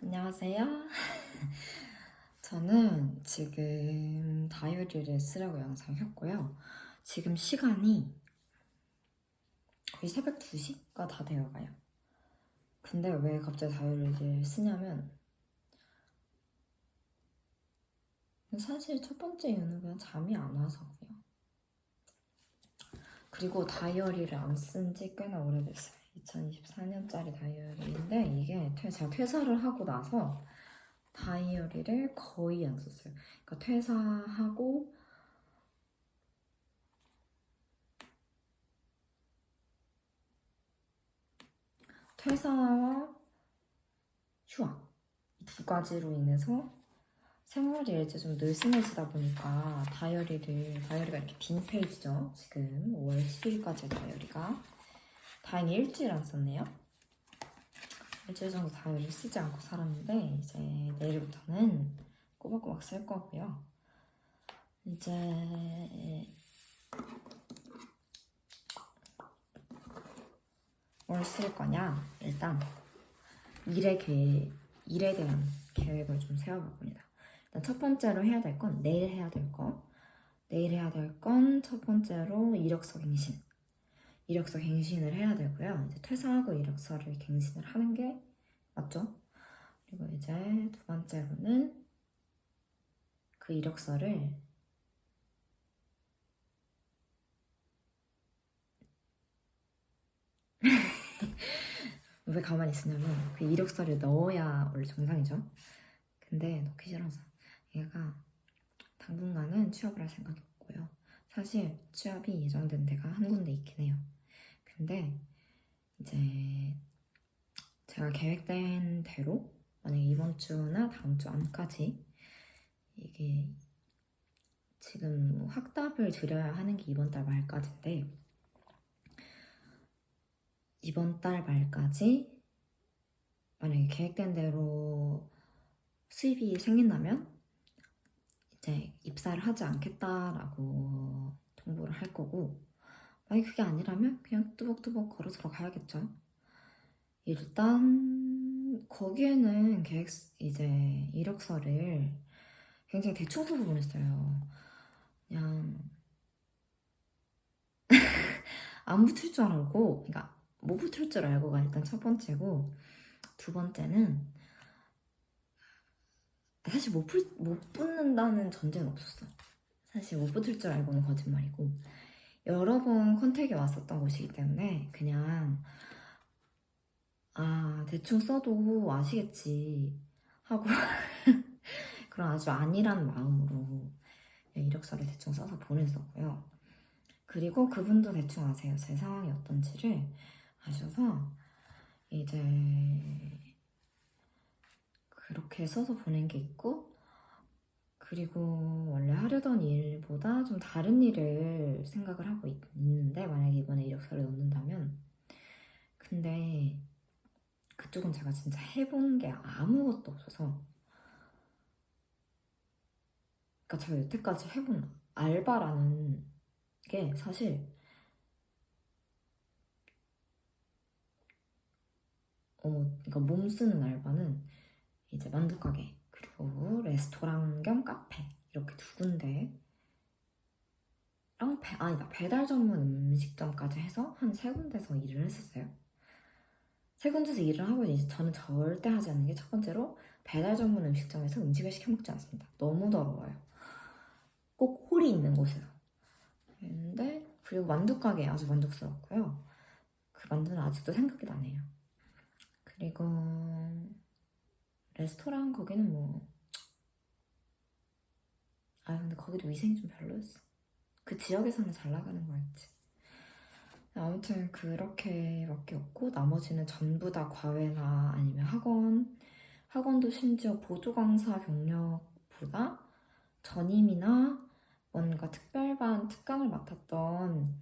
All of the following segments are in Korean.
안녕하세요. 저는 지금 다이어리를 쓰려고 영상 켰고요. 지금 시간이 거의 새벽 2시가 다 되어가요. 근데 왜 갑자기 다이어리를 쓰냐면 사실 첫 번째 이유는 그냥 잠이 안 와서고요. 그리고 다이어리를 안 쓴 지 꽤나 오래됐어요. 2024년짜리 다이어리인데 이게 제가 퇴사를 하고 나서 다이어리를 거의 안 썼어요. 그러니까 퇴사하고 퇴사와 휴학 이 두 가지로 인해서 생활이 이제 좀 느슨해지다 보니까 다이어리가 이렇게 빈 페이지죠. 지금 5월 10일까지의 다이어리가 다행히 일주일 안 썼네요. 일주일 정도 다이어리 쓰지 않고 살았는데 이제 내일부터는 꼬박꼬박 쓸 거고요. 이제 뭘 쓸 거냐? 일단 일에 대한 계획을 좀 세워봅니다. 일단 첫 번째로 해야 될 건 내일 해야 될 건 첫 번째로 이력서 갱신을 해야 되고요. 이제 퇴사하고 이력서를 갱신을 하는 게 맞죠? 그리고 이제 두 번째로는 그 이력서를 왜 가만히 있으냐면 그 이력서를 넣어야 원래 정상이죠. 근데 넣기 싫어서 얘가 당분간은 취업을 할 생각이 없고요. 사실 취업이 예정된 데가 한 군데 있긴 해요. 근데 이제 제가 계획된 대로 만약에 이번 주나 다음 주 안까지 이게 지금 확답을 드려야 하는 게 이번 달 말까지인데 이번 달 말까지 만약에 계획된 대로 수입이 생긴다면 이제 입사를 하지 않겠다라고 통보를 할 거고 만약에 그게 아니라면 그냥 뚜벅뚜벅 걸어 들어가야겠죠. 일단 거기에는 이제 이력서를 굉장히 대충 써서 보냈어요. 그냥 안 붙을 줄 알고, 그러니까 못 붙을 줄 알고가 일단 첫 번째고, 두 번째는 사실 못 붙는다는 전제는 없었어. 사실 못 붙을 줄 알고는 거짓말이고, 여러 번 컨택이 왔었던 곳이기 때문에 그냥 대충 써도 아시겠지 하고 그런 아주 안일한 마음으로 이력서를 대충 써서 보냈었고요. 그리고 그분도 대충 아세요. 제 상황이 어떤지를 아셔서 이제 그렇게 써서 보낸 게 있고 그리고 원래 하려던 일보다 좀 다른 일을 생각을 하고 있는데 만약에 이번에 이력서를 넣는다면 근데 그쪽은 제가 진짜 해본 게 아무것도 없어서 그러니까 제가 여태까지 해본 알바라는 게 사실 그러니까 몸 쓰는 알바는 이제 만두가게 그리고 레스토랑 겸 카페 이렇게 두 군데 아니다 배달 전문 음식점까지 해서 한 세 군데서 일을 했었어요. 세 군데서 일을 하고 이제 저는 절대 하지 않는 게 첫 번째로 배달 전문 음식점에서 음식을 시켜 먹지 않습니다. 너무 더러워요. 꼭 홀이 있는 곳에서. 근데 그리고 만두 가게 아주 만족스럽고요. 그 만두는 아직도 생각이 나네요. 그리고 레스토랑 거기는 근데 거기도 위생이 좀 별로였어. 그 지역에서는 잘 나가는 거였지. 아무튼 그렇게밖에 없고 나머지는 전부 다 과외나 아니면 학원도 심지어 보조 강사 경력보다 전임이나 뭔가 특별반 특강을 맡았던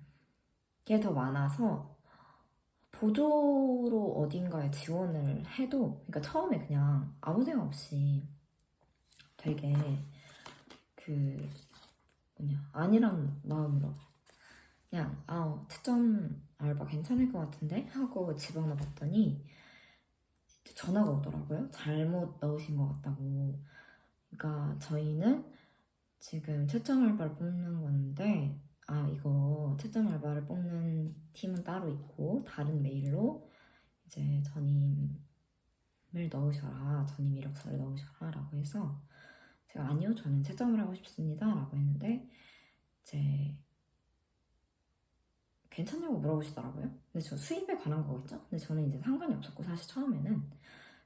게 더 많아서 보조로 어딘가에 지원을 해도 그러니까 처음에 그냥 아무 생각 없이 되게 아니란 마음으로 그냥 특전 알바 괜찮을 것 같은데 하고 집어넣어 봤더니 전화가 오더라고요. 잘못 넣으신 것 같다고. 그러니까 저희는 지금 채점 알바를 뽑는 건데, 이거 채점 알바를 뽑는 팀은 따로 있고 다른 메일로 이제 전임을 넣으셔라, 전임 이력서를 넣으셔라 라고 해서 제가 아니요, 저는 채점을 하고 싶습니다 라고 했는데 이제 괜찮냐고 물어보시더라고요. 근데 저 수입에 관한 거겠죠? 근데 저는 이제 상관이 없었고, 사실 처음에는.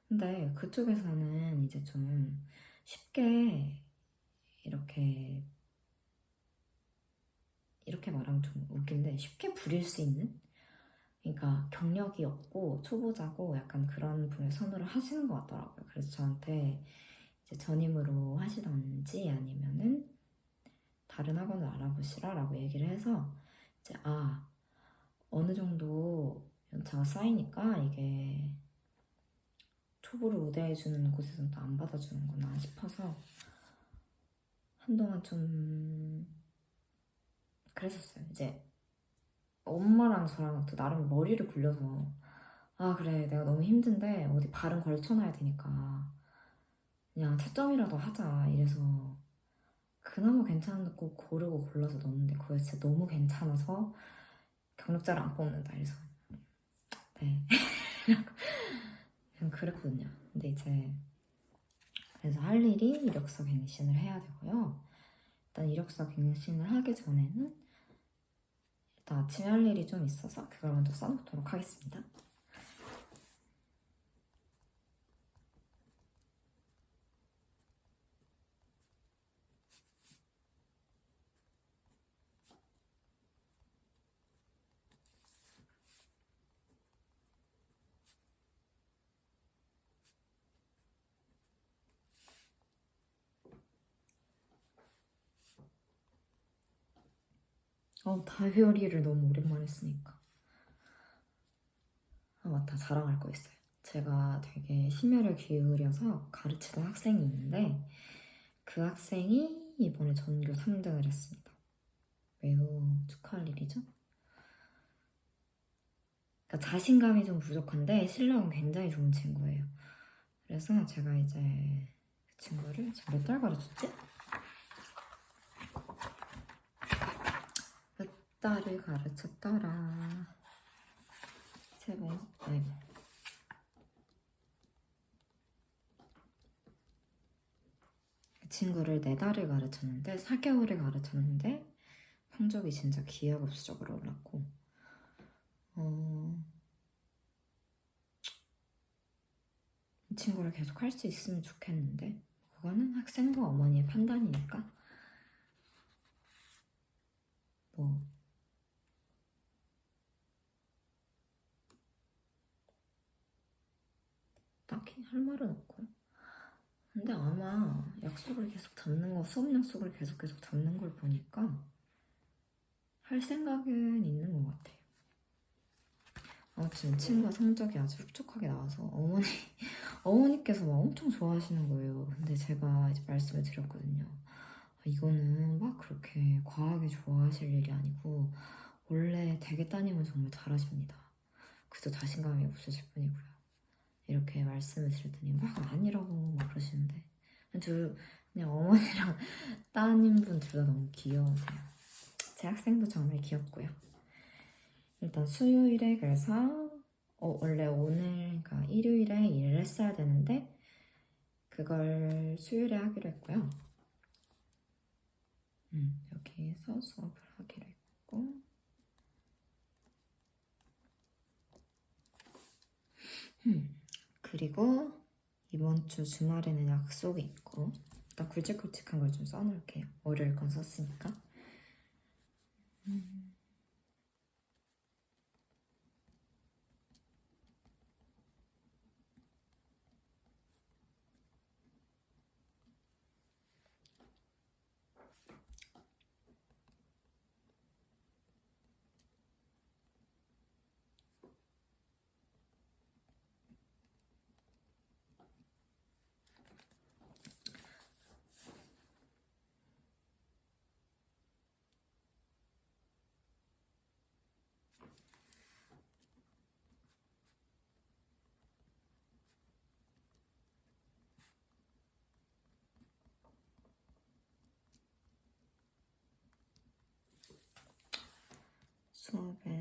근데 그쪽에서는 이제 좀 쉽게 이렇게 말하면 좀 웃긴데, 쉽게 부릴 수 있는? 그러니까 경력이 없고 초보자고 약간 그런 분을 선호를 하시는 것 같더라고요. 그래서 저한테 이제 전임으로 하시던지 아니면은 다른 학원을 알아보시라 라고 얘기를 해서 이제 어느 정도 연차가 쌓이니까 이게 초보를 우대해주는 곳에서는 또 안 받아주는구나 싶어서 한동안 좀 그랬었어요. 이제 엄마랑 저랑 또 나름 머리를 굴려서 그래, 내가 너무 힘든데 어디 발은 걸쳐놔야 되니까 그냥 채점이라도 하자 이래서 그나마 괜찮은 거 고르고 골라서 넣었는데 그거 진짜 너무 괜찮아서 경력자를 안 뽑는다 이래서 네 그냥 그랬거든요. 근데 이제 그래서 할 일이 이력서 갱신을 해야 되고요. 일단 이력서 갱신을 하기 전에는 일단 아침에 할 일이 좀 있어서 그걸 먼저 써놓도록 하겠습니다. 다이어리를 너무 오랜만에 쓰니까. 맞다, 자랑할 거 있어요. 제가 되게 심혈을 기울여서 가르치던 학생이 있는데 그 학생이 이번에 전교 3등을 했습니다. 매우 축하할 일이죠. 그러니까 자신감이 좀 부족한데 실력은 굉장히 좋은 친구예요. 그래서 제가 이제 그 친구를 지금 몇 달 가르쳤지? 몇 달을 가르쳤더라. 아이고. 그 친구를 4달을 가르쳤는데 4개월을 가르쳤는데 성적이 진짜 기하급수적으로 올랐고 이 친구를 계속 할 수 있으면 좋겠는데 그거는 학생과 어머니의 판단이니까 뭐 딱히 할 말은 없고요. 근데 아마 약속을 계속 잡는 거, 수업 약속을 계속 잡는 걸 보니까 할 생각은 있는 것 같아요. 지금 친구가 성적이 아주 흡족하게 나와서 어머니께서 막 엄청 좋아하시는 거예요. 근데 제가 이제 말씀을 드렸거든요. 이거는 막 그렇게 과하게 좋아하실 일이 아니고 원래 되게 따님은 정말 잘하십니다. 그저 자신감이 없으실 뿐이고요. 이렇게 말씀을 드렸더니 막 아니라고 막 그러시는데 그냥 어머니랑 따님분 둘 다 너무 귀여우세요. 제 학생도 정말 귀엽고요. 일단 수요일에 그래서 원래 오늘 그러니까 일요일에 일을 했어야 되는데 그걸 수요일에 하기로 했고요. 여기에서 수업을 하기로 했고 그리고 이번 주 주말에는 약속이 있고 일단 굵직굵직한 걸 좀 써놓을게요. 월요일 건 썼으니까.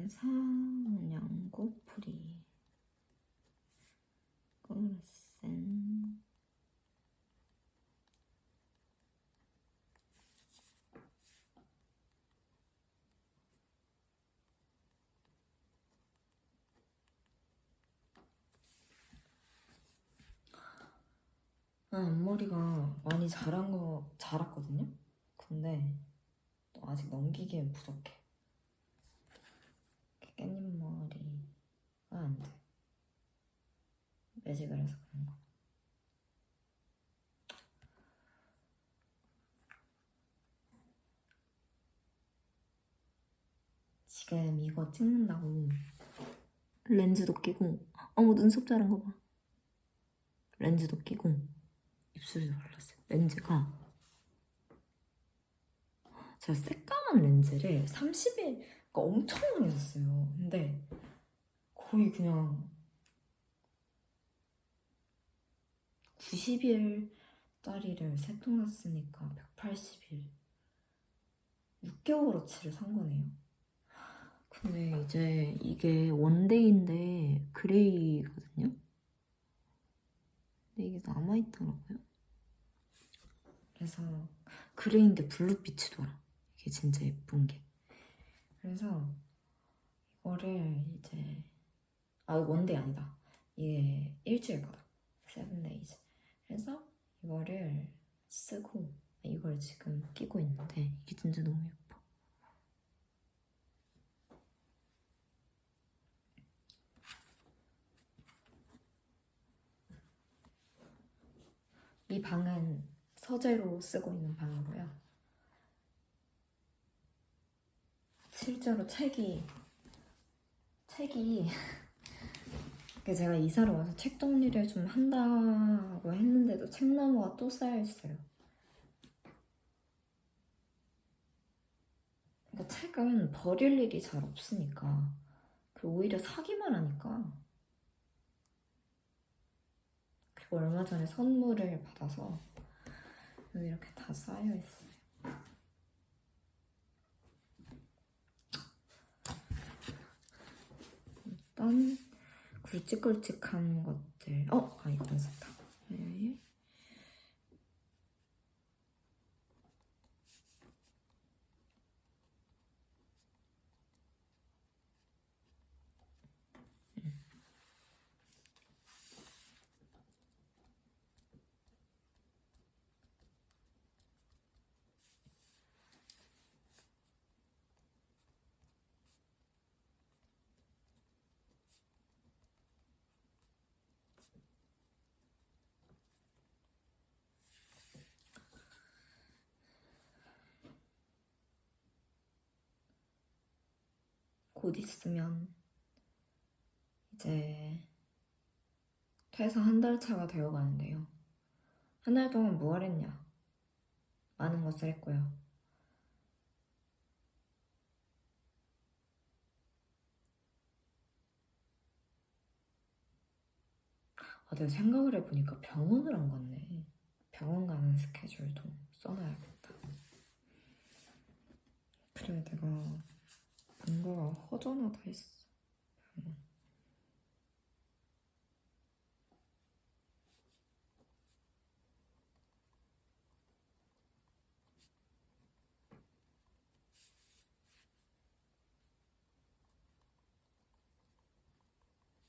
산양고프리 꼬르센 앞머리가 많이 자랐거든요? 근데 또 아직 넘기기엔 부족해. 깻잎머리가 안 돼. 매직을 해서 그런 거. 지금 이거 찍는다고 렌즈도 끼고, 어머 눈썹 자른 거 봐. 렌즈도 끼고 입술도 발랐어요. 렌즈가 제가 새까만 렌즈를 30일, 그러니까 엄청 많이 샀어요. 근데 거의 그냥 90일짜리를 3통 샀으니까 180일 6개월어치를 산 거네요. 근데 이제 이게 원데이인데 그레이거든요. 근데 이게 남아있더라고요. 그래서 그레이인데 블루빛이 돌아. 이게 진짜 예쁜 게. 그래서 이거를 이제 원데이 아니다. 이게 일주일 거다. 7days. 그래서 이거를 쓰고 이걸 지금 끼고 있는데 이게 진짜 너무 예뻐. 이 방은 서재로 쓰고 있는 방이고요. 실제로 책이 제가 이사를 와서 책 정리를 좀 한다고 했는데도 책나무가 또 쌓여있어요. 그러니까 책은 버릴 일이 잘 없으니까 오히려 사기만 하니까. 그리고 얼마 전에 선물을 받아서 여기 이렇게 다 쌓여있어요. 일단 굵직굵직한 것들. 이건 샀다. 네. 곧 있으면 이제 퇴사 한 달 차가 되어 가는데요. 한 달 동안 뭐 하랬냐? 많은 것을 했고요. 내가 생각을 해보니까 병원을 안 갔네. 병원 가는 스케줄도 써놔야겠다. 그래, 내가 뭔가 허전하다 했어. 병원.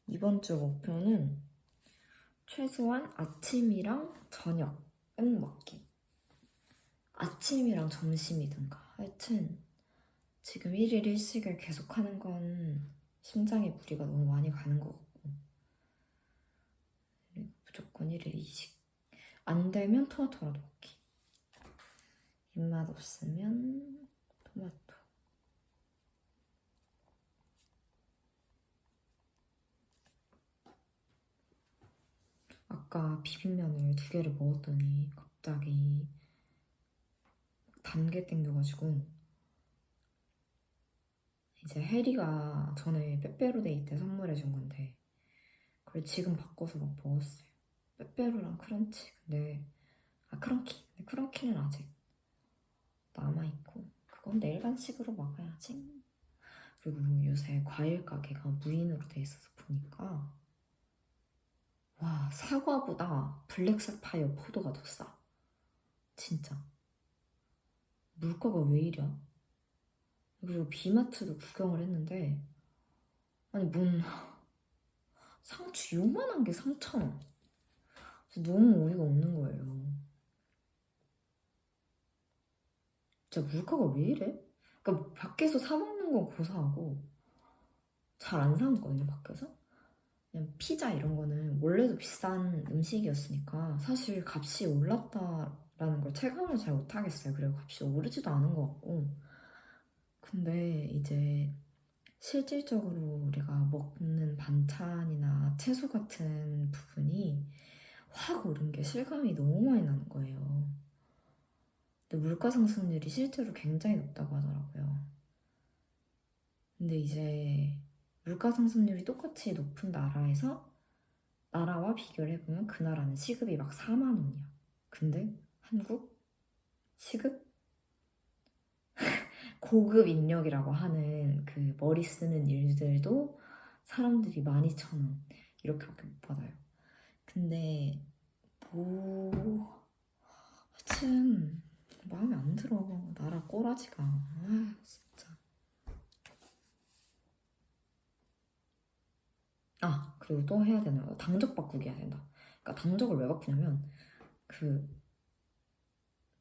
이번 주 목표는 최소한 아침이랑 저녁은 먹기. 아침이랑 점심이든가. 하여튼 지금 1일 1식을 계속하는 건 심장에 무리가 너무 많이 가는 것 같고, 그리고 무조건 1일 2식. 안 되면 토마토라도 먹기. 입맛 없으면 토마토. 아까 비빔면을 2개를 먹었더니 갑자기 단 게 땡겨가지고 이제 해리가 전에 빼빼로데이 때 선물해준 건데 그걸 지금 바꿔서 막 먹었어요. 빼빼로랑 크런치. 근데 크런키. 근데 크런키는 아직 남아있고 그건 내일 간식으로 먹어야지. 그리고 요새 과일 가게가 무인으로 돼 있어서 보니까 와, 사과보다 블랙사파이어 포도가 더 싸. 진짜. 물가가 왜 이래? 그리고 비마트도 구경을 했는데 아니 뭔 상추 요만한 게 3,000원. 너무 어이가 없는 거예요. 진짜 물가가 왜 이래? 그러니까 밖에서 사 먹는 건 고사하고 잘 안 사 먹거든요, 밖에서. 그냥 피자 이런 거는 원래도 비싼 음식이었으니까 사실 값이 올랐다라는 걸 체감을 잘 못하겠어요. 그리고 값이 오르지도 않은 것 같고. 근데 이제 실질적으로 우리가 먹는 반찬이나 채소 같은 부분이 확 오른 게 실감이 너무 많이 나는 거예요. 근데 물가 상승률이 실제로 굉장히 높다고 하더라고요. 근데 이제 물가 상승률이 똑같이 높은 나라와 비교를 해보면 그 나라는 시급이 막 4만 원이야. 근데 한국 시급? 고급 인력이라고 하는 그 머리 쓰는 일들도 사람들이 12,000원 이렇게밖에 못 받아요. 근데 하여튼 마음에 안 들어. 나라 꼬라지가. 아 진짜. 아 그리고 또 해야 되는 거 당적 바꾸기 해야 된다. 그러니까 당적을 왜 바꾸냐면 그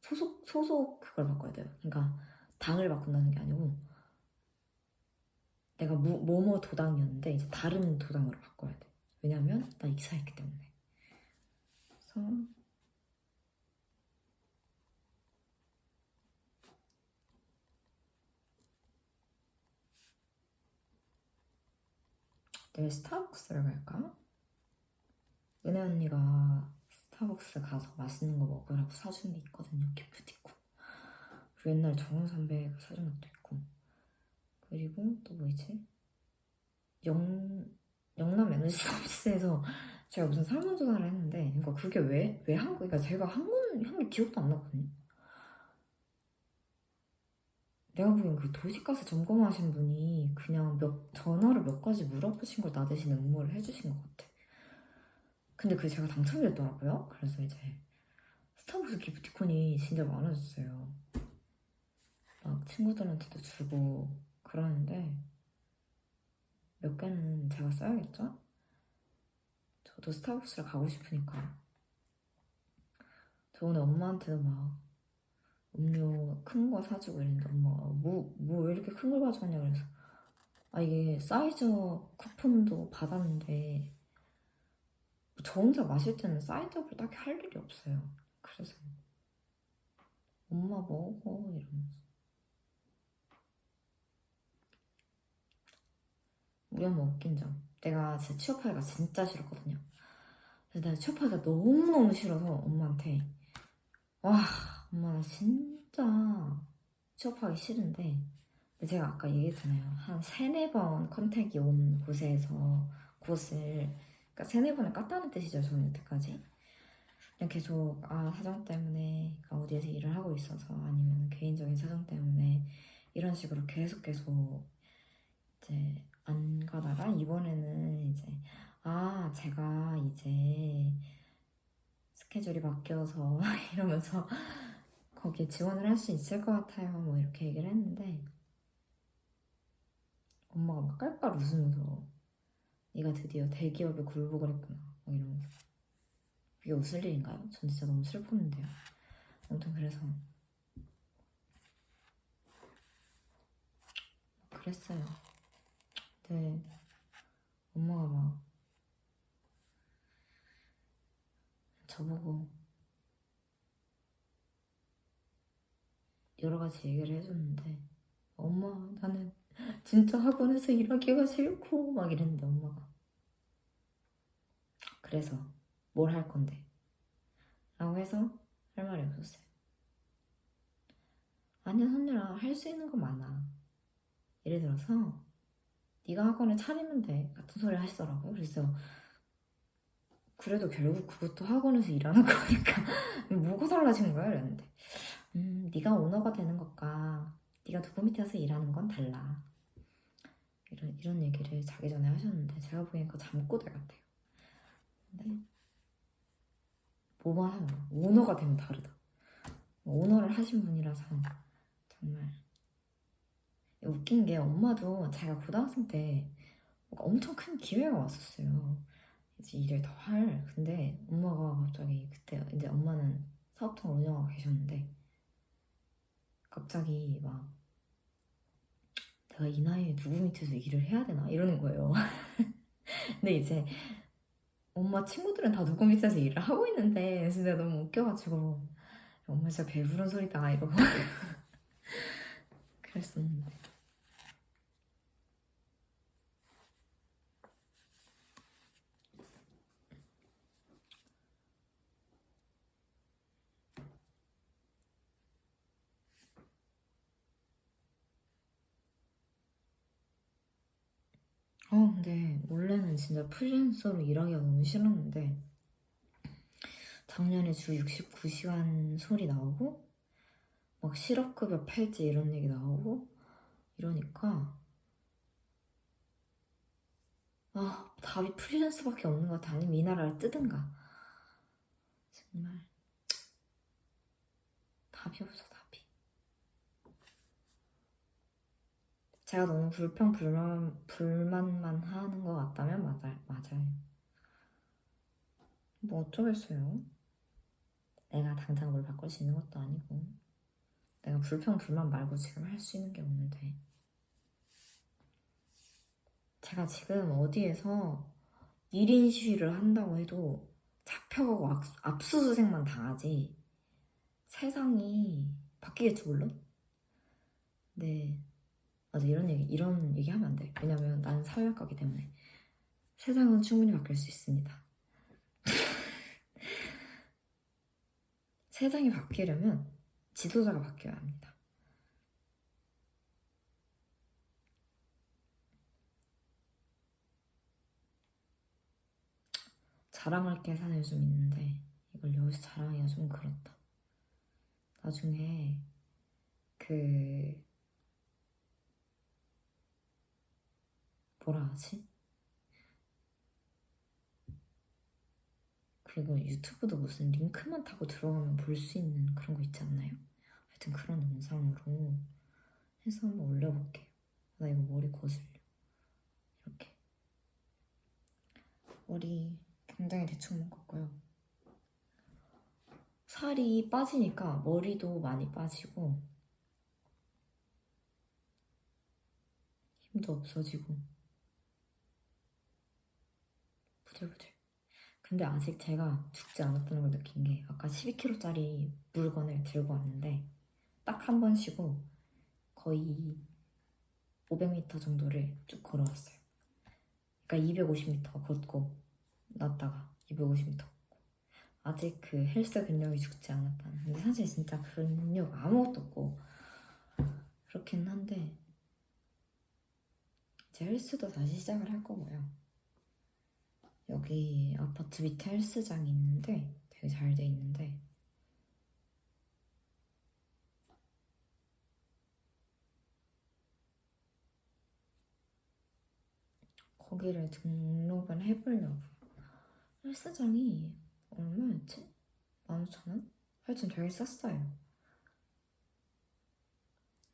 소속 그걸 바꿔야 돼요. 그러니까 당을 바꾼다는 게 아니고 내가 뭐뭐 도당이었는데 이제 다른 도당으로 바꿔야 돼. 왜냐면 나 이사했기 때문에. 그래서 내일 스타벅스를 갈까? 은혜 언니가 스타벅스 가서 맛있는 거 먹으라고 사준 게 있거든요. 기프티콘. 그리고 옛날 정우 선배가 사준 것도 있고. 그리고 또 뭐 있지? 영남 에너지 서비스에서 제가 무슨 설문조사를 했는데, 그러니까 그게 왜 한국, 그러니까 제가 한국 기억도 안 나거든요. 내가 보기엔 그 도시가스 점검하신 분이 그냥 전화로 몇 가지 물어보신 걸 나 대신 응모를 해주신 것 같아. 근데 그게 제가 당첨이 됐더라고요. 그래서 이제 스타벅스 기프티콘이 진짜 많아졌어요. 막 친구들한테도 주고 그러는데 몇 개는 제가 써야겠죠? 저도 스타벅스를 가고 싶으니까. 저 오늘 엄마한테도 막 음료 큰 거 사주고 이랬는데 엄마가 뭐 왜 이렇게 큰 걸 가져왔냐 그래서 아 이게 사이즈업 쿠폰도 받았는데 저 혼자 마실 때는 사이즈업을 딱히 할 일이 없어요. 그래서 엄마 먹어 이러면서 우리 엄마 웃긴 점 내가 진짜 취업하기가 진짜 싫었거든요. 그래서 내가 취업하기가 너무너무 싫어서 엄마한테 와 엄마 나 진짜 취업하기 싫은데 근데 제가 아까 얘기했잖아요. 한 세네 번 컨택이 온 곳을 그러니까 세네 번을 깠다는 뜻이죠. 저는 여태까지 그냥 계속 사정 때문에 그러니까 어디에서 일을 하고 있어서 아니면 개인적인 사정 때문에 이런 식으로 계속 이제 안 가다가 이번에는 이제 제가 이제 스케줄이 바뀌어서 이러면서 거기에 지원을 할 수 있을 것 같아요. 뭐 이렇게 얘기를 했는데 엄마가 막 깔깔 웃으면서 네가 드디어 대기업에 굴복을 했구나 막 이러면서 그게 웃을 일인가요? 전 진짜 너무 슬펐는데요. 아무튼 그래서 그랬어요. 근데 엄마가 막 저보고 여러 가지 얘기를 해줬는데 엄마 나는 진짜 학원에서 일하기가 싫고 막 이랬는데 엄마가 그래서 뭘 할 건데? 라고 해서 할 말이 없었어요. 아니야 선율아 할 수 있는 거 많아. 예를 들어서 네가 학원을 차리면 돼 같은 소리 하시더라고요. 그래서 그래도 결국 그것도 학원에서 일하는 거니까 뭐가 달라진 거야 이랬는데 네가 오너가 되는 것과 네가 누구 밑에서 일하는 건 달라. 이런 얘기를 자기 전에 하셨는데 제가 보기엔 잠꼬대 같아요. 근데 뭐만 하면 오너가 되면 다르다. 오너를 하신 분이라서 정말 웃긴 게 엄마도 제가 고등학생 때 엄청 큰 기회가 왔었어요. 이제 일을 더 할. 근데 엄마가 갑자기 그때 이제 엄마는 사업통 운영하고 계셨는데 갑자기 막 내가 이 나이에 누구 밑에서 일을 해야 되나 이러는 거예요. 근데 이제 엄마 친구들은 다 누구 밑에서 일을 하고 있는데 진짜 너무 웃겨가지고 엄마 진짜 배부른 소리다 이러고 그랬었는데 근데 원래는 진짜 프리랜서로 일하기가 너무 싫었는데 작년에 주 69시간 소리 나오고 막 실업급여 폐지 이런 얘기 나오고 이러니까 답이 프리랜서밖에 없는 것 같아. 아니면 이 나라를 뜨든가. 정말 답이 없어, 답이. 제가 너무 불만만 하는 것 같다면 맞아요. 뭐 어쩌겠어요. 내가 당장 뭘 바꿀 수 있는 것도 아니고 내가 불만 말고 지금 할 수 있는 게 없는데 제가 지금 어디에서 1인 시위를 한다고 해도 잡혀가고 압수수색만 당하지 세상이 바뀌겠지 물론? 네 맞아 이런 얘기 하면 안 돼. 왜냐면 나는 사회학과기 때문에 세상은 충분히 바뀔 수 있습니다. 세상이 바뀌려면 지도자가 바뀌어야 합니다. 자랑할 게 사실 좀 있는데 이걸 여기서 자랑하기가 좀 그렇다. 나중에 뭐라 하지? 그리고 유튜브도 무슨 링크만 타고 들어가면 볼 수 있는 그런 거 있지 않나요? 하여튼 그런 영상으로 해서 한번 올려볼게요. 나 이거 머리 거슬려. 이렇게 머리 굉장히 대충 묶었고요. 살이 빠지니까 머리도 많이 빠지고 힘도 없어지고 부들부들. 근데 아직 제가 죽지 않았다는 걸 느낀 게 아까 12kg짜리 물건을 들고 왔는데 딱 한 번 쉬고 거의 500m 정도를 쭉 걸어왔어요. 그러니까 250m 걷고 났다가 250m 걷고 아직 그 헬스 근력이 죽지 않았다는. 근데 사실 진짜 근력 아무것도 없고 그렇긴 한데 이제 헬스도 다시 시작을 할 거고요. 여기 아파트 밑에 헬스장이 있는데 되게 잘 돼 있는데 거기를 등록을 해보려고. 헬스장이 얼마였지? 15,000원? 하여튼 되게 쌌어요.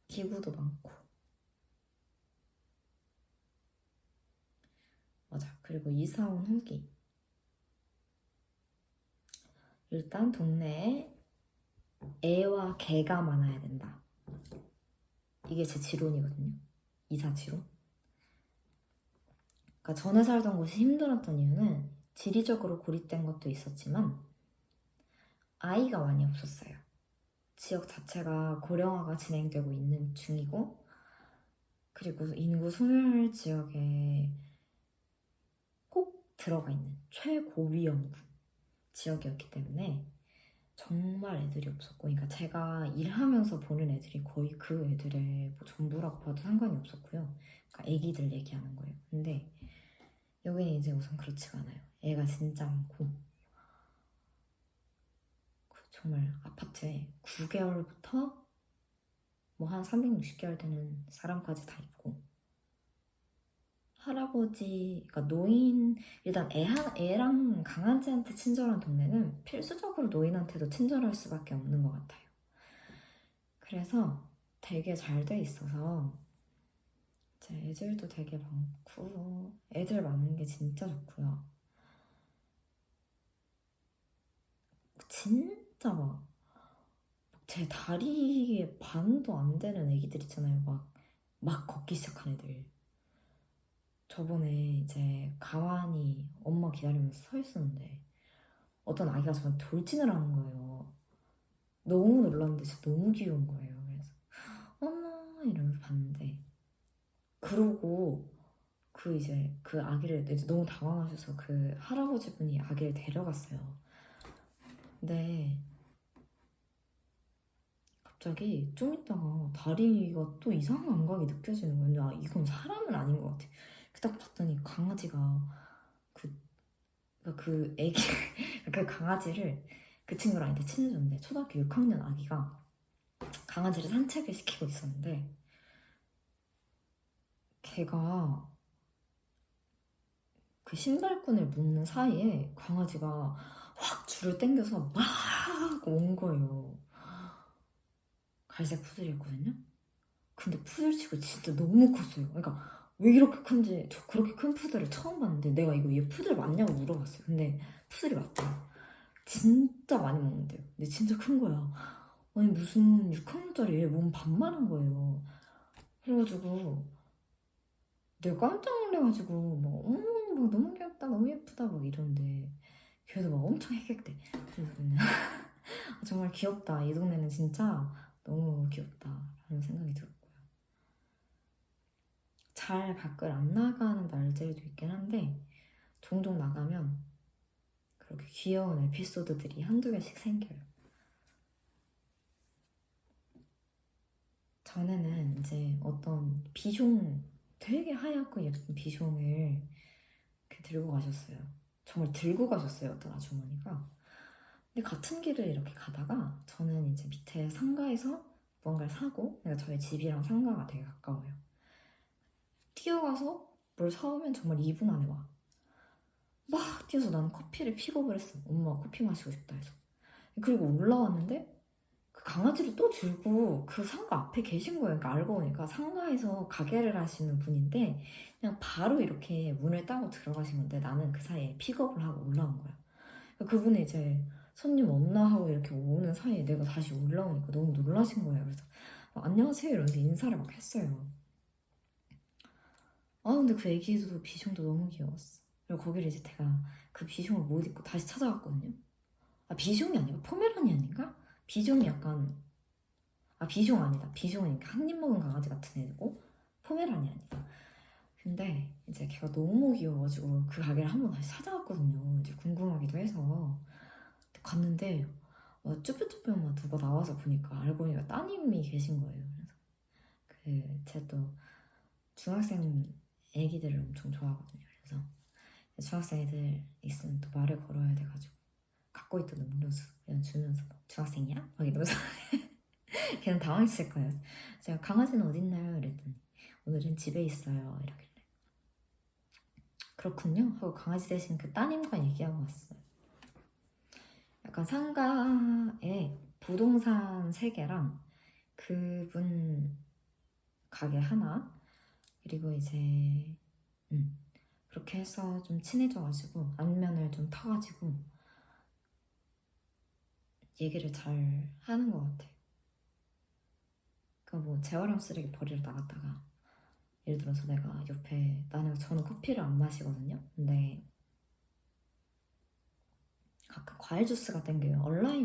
기구도 많고 맞아. 그리고 이사 온 후기 일단 동네에 애와 개가 많아야 된다. 이게 제 지론이거든요. 이사 지론. 그러니까 전에 살던 곳이 힘들었던 이유는 지리적으로 고립된 것도 있었지만 아이가 많이 없었어요. 지역 자체가 고령화가 진행되고 있는 중이고 그리고 인구 소멸 지역에 꼭 들어가 있는 최고위험군 지역이었기 때문에 정말 애들이 없었고 그러니까 제가 일하면서 보는 애들이 거의 그 애들의 뭐 전부라고 봐도 상관이 없었고요. 그러니까 애기들 얘기하는 거예요. 근데 여기는 이제 우선 그렇지가 않아요. 애가 진짜 많고 정말 아파트에 9개월부터 뭐 한 360개월 되는 사람까지 다 있고 할아버지, 그러니까 노인, 일단 애랑 강아지한테 친절한 동네는 필수적으로 노인한테도 친절할 수밖에 없는 것 같아요. 그래서 되게 잘 돼 있어서 제 애들도 되게 많고, 애들 많은 게 진짜 좋고요. 진짜 막 제 다리에 반도 안 되는 애기들 있잖아요. 막 걷기 시작한 애들. 저번에 이제 가만히 엄마 기다리면서 서 있었는데 어떤 아기가 저한테 돌진을 하는 거예요. 너무 놀랐는데 진짜 너무 귀여운 거예요. 그래서 어머 이러면서 봤는데, 그러고 이제 그 아기를 이제 너무 당황하셔서 그 할아버지 분이 아기를 데려갔어요. 근데 갑자기 좀 있다가 다리가 또 이상한 감각이 느껴지는 거예요. 아, 이건 사람은 아닌 것 같아. 딱 봤더니 강아지가 그, 그 애기, 그 강아지를 그 친구랑 이제 친해졌는데, 초등학교 6학년 아기가 강아지를 산책을 시키고 있었는데, 걔가 그 신발끈을 묶는 사이에 강아지가 확 줄을 당겨서 막 온 거예요. 갈색 푸들이었거든요. 근데 푸들치고 진짜 너무 컸어요. 그러니까 왜 이렇게 큰지, 저 그렇게 큰 푸들을 처음 봤는데, 내가 이거 얘 푸들 맞냐고 물어봤어요. 근데 푸들이 맞대요. 진짜 많이 먹는데요. 근데 진짜 큰 거야. 아니 무슨 6학년짜리 애 몸 반만한 거예요. 그래가지고 내가 깜짝 놀래가지고 막 어머 막 너무 귀엽다 너무 예쁘다 막 이러는데, 걔도 막 엄청 헥헥대. 그래서 그냥 정말 귀엽다, 이 동네는 진짜 너무 귀엽다 라는 생각이 들었고요. 잘 밖을 안 나가는 날들도 있긴 한데, 종종 나가면 그렇게 귀여운 에피소드들이 한두 개씩 생겨요. 전에는 이제 어떤 비숑, 되게 하얗고 예쁜 비숑을 이렇게 들고 가셨어요. 정말 들고 가셨어요, 어떤 아주머니가. 근데 같은 길을 이렇게 가다가 저는 이제 밑에 상가에서 무언가를 사고, 그러니까 저희 집이랑 상가가 되게 가까워요. 뛰어가서 뭘 사오면 정말 2분 안에 와. 막 뛰어서 나는 커피를 픽업을 했어. 엄마가 커피 마시고 싶다 해서. 그리고 올라왔는데 그 강아지를 또 들고 그 상가 앞에 계신 거예요. 그러니까 알고 보니까 상가에서 가게를 하시는 분인데, 그냥 바로 이렇게 문을 따고 들어가신 건데, 나는 그 사이에 픽업을 하고 올라온 거야. 그러니까 그분이 이제 손님 없나 하고 이렇게 오는 사이에 내가 다시 올라오니까 너무 놀라신 거예요. 그래서 안녕하세요 이러면서 인사를 막 했어요. 아 근데 그 애기도 비숑도 너무 귀여웠어. 그리고 거기를 이제 제가 그 비숑을 못 입고 다시 찾아갔거든요. 아 비숑이 아니고 포메라니안인가? 비숑이 약간, 아 비숑 아니다. 비숑은 한 입 먹은 강아지 같은 애고 포메라니안이다. 근데 이제 걔가 너무 귀여워가지고 그 가게를 한번 다시 찾아갔거든요. 이제 궁금하기도 해서 갔는데 쭈뼛쭈뼛 막 누가 나와서 보니까, 알고 보니까 따님이 계신 거예요. 그래서 제 또 중학생 애기들을 엄청 좋아하거든요. 그래서 중학생 애들 있으면 또 말을 걸어야 돼가지고 갖고 있던 음료수 그냥 주면서 중학생이야? 막 이러면서 걔는 당황했을 거예요. 제가 강아지는 어딨나요? 이랬더니 오늘은 집에 있어요 이러길래, 그렇군요 하고 강아지 대신 그 따님과 얘기하고 왔어요. 약간 상가에 부동산 3개랑 그분 가게 하나, 그리고 이제 그렇게 해서 좀 친해져가지고 안면을 좀 터가지고 얘기를 잘 하는 것 같아요. 그러니까 뭐 재활용 쓰레기 버리러 나갔다가, 예를 들어서 내가 옆에, 저는 커피를 안 마시거든요. 근데 가끔 과일 주스가 땡겨요.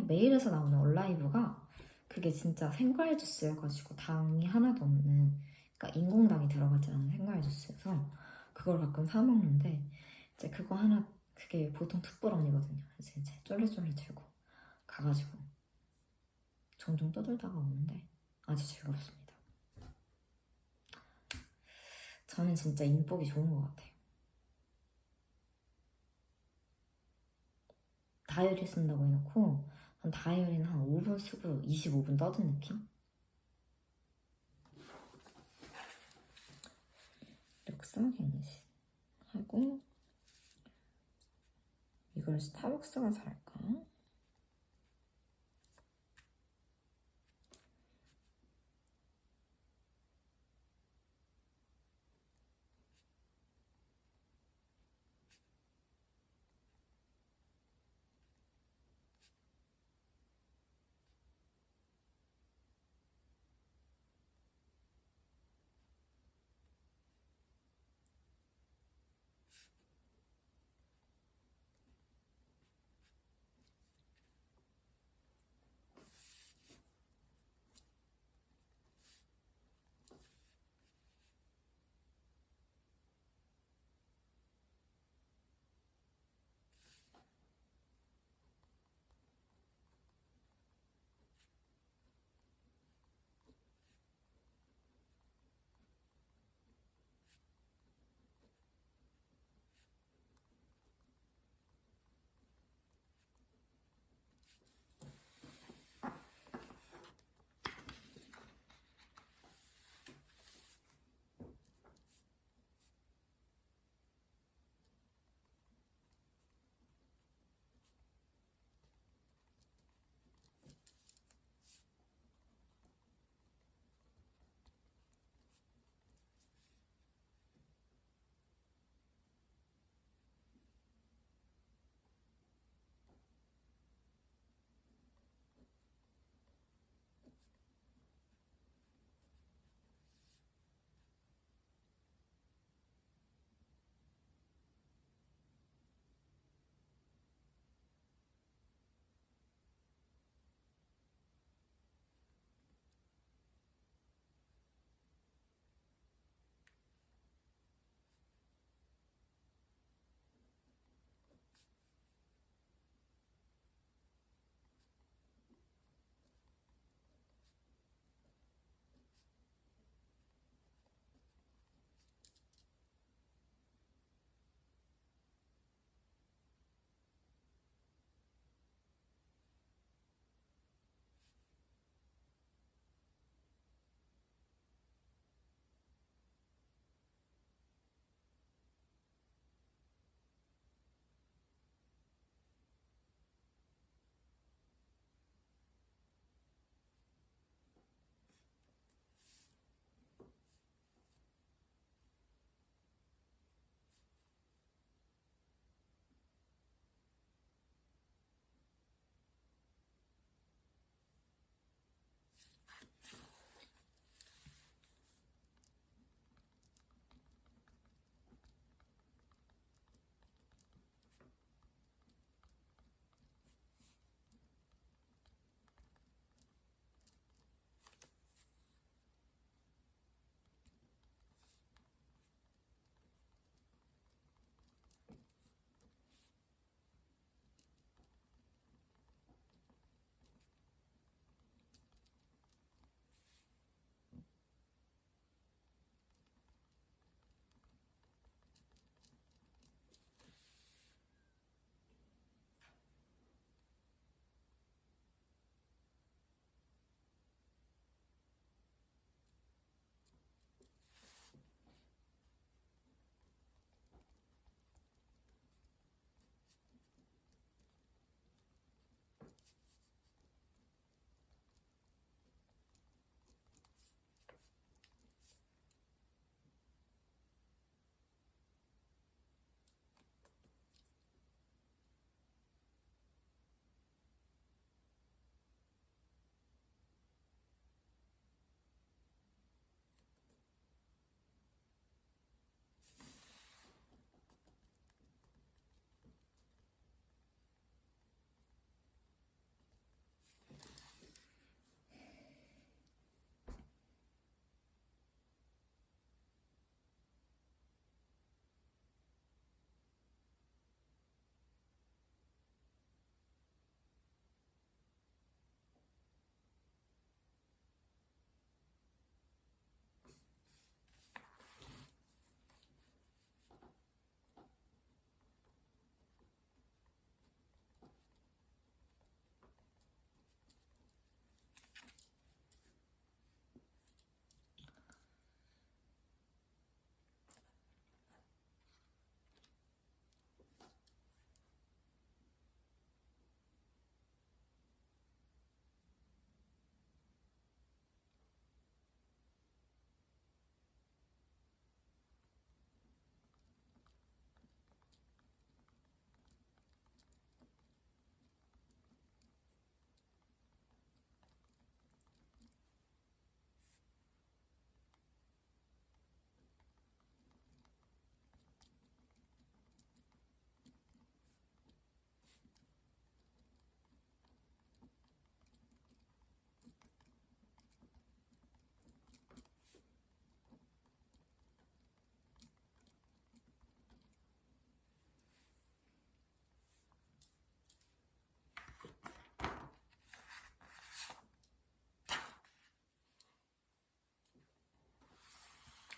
메일에서 나오는 얼라이브가 그게 진짜 생과일 주스여가지고 당이 하나도 없는, 그러니까 인공당이 들어가지 않은 생과일 주스여서 그걸 가끔 사 먹는데, 이제 그거 하나, 그게 보통 2불원이거든요. 그래서 이제 쫄래쫄래 들고 가가지고 종종 떠들다가 오는데 아주 즐겁습니다. 저는 진짜 인복이 좋은 것 같아요. 다이어리 쓴다고 해놓고 한 다이어리는 한 5분 쓰고 25분 떠든 느낌? 력사갱신. 하고 이걸 스타벅스 가서 할까?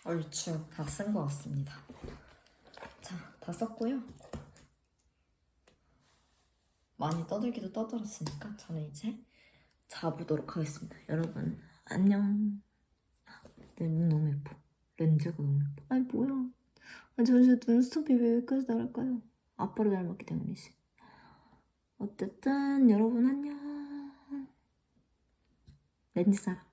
얼추 다 쓴 것 같습니다. 자, 다 썼고요. 많이 떠들기도 떠들었으니까 저는 이제 자보도록 하겠습니다. 여러분 안녕. 내 눈 너무 예뻐. 렌즈가 너무 예뻐. 아니 뭐야. 아, 저 눈썹이 왜 여기까지 나갈까요? 아빠를 닮았기 때문이지. 어쨌든 여러분 안녕. 렌즈 사랑.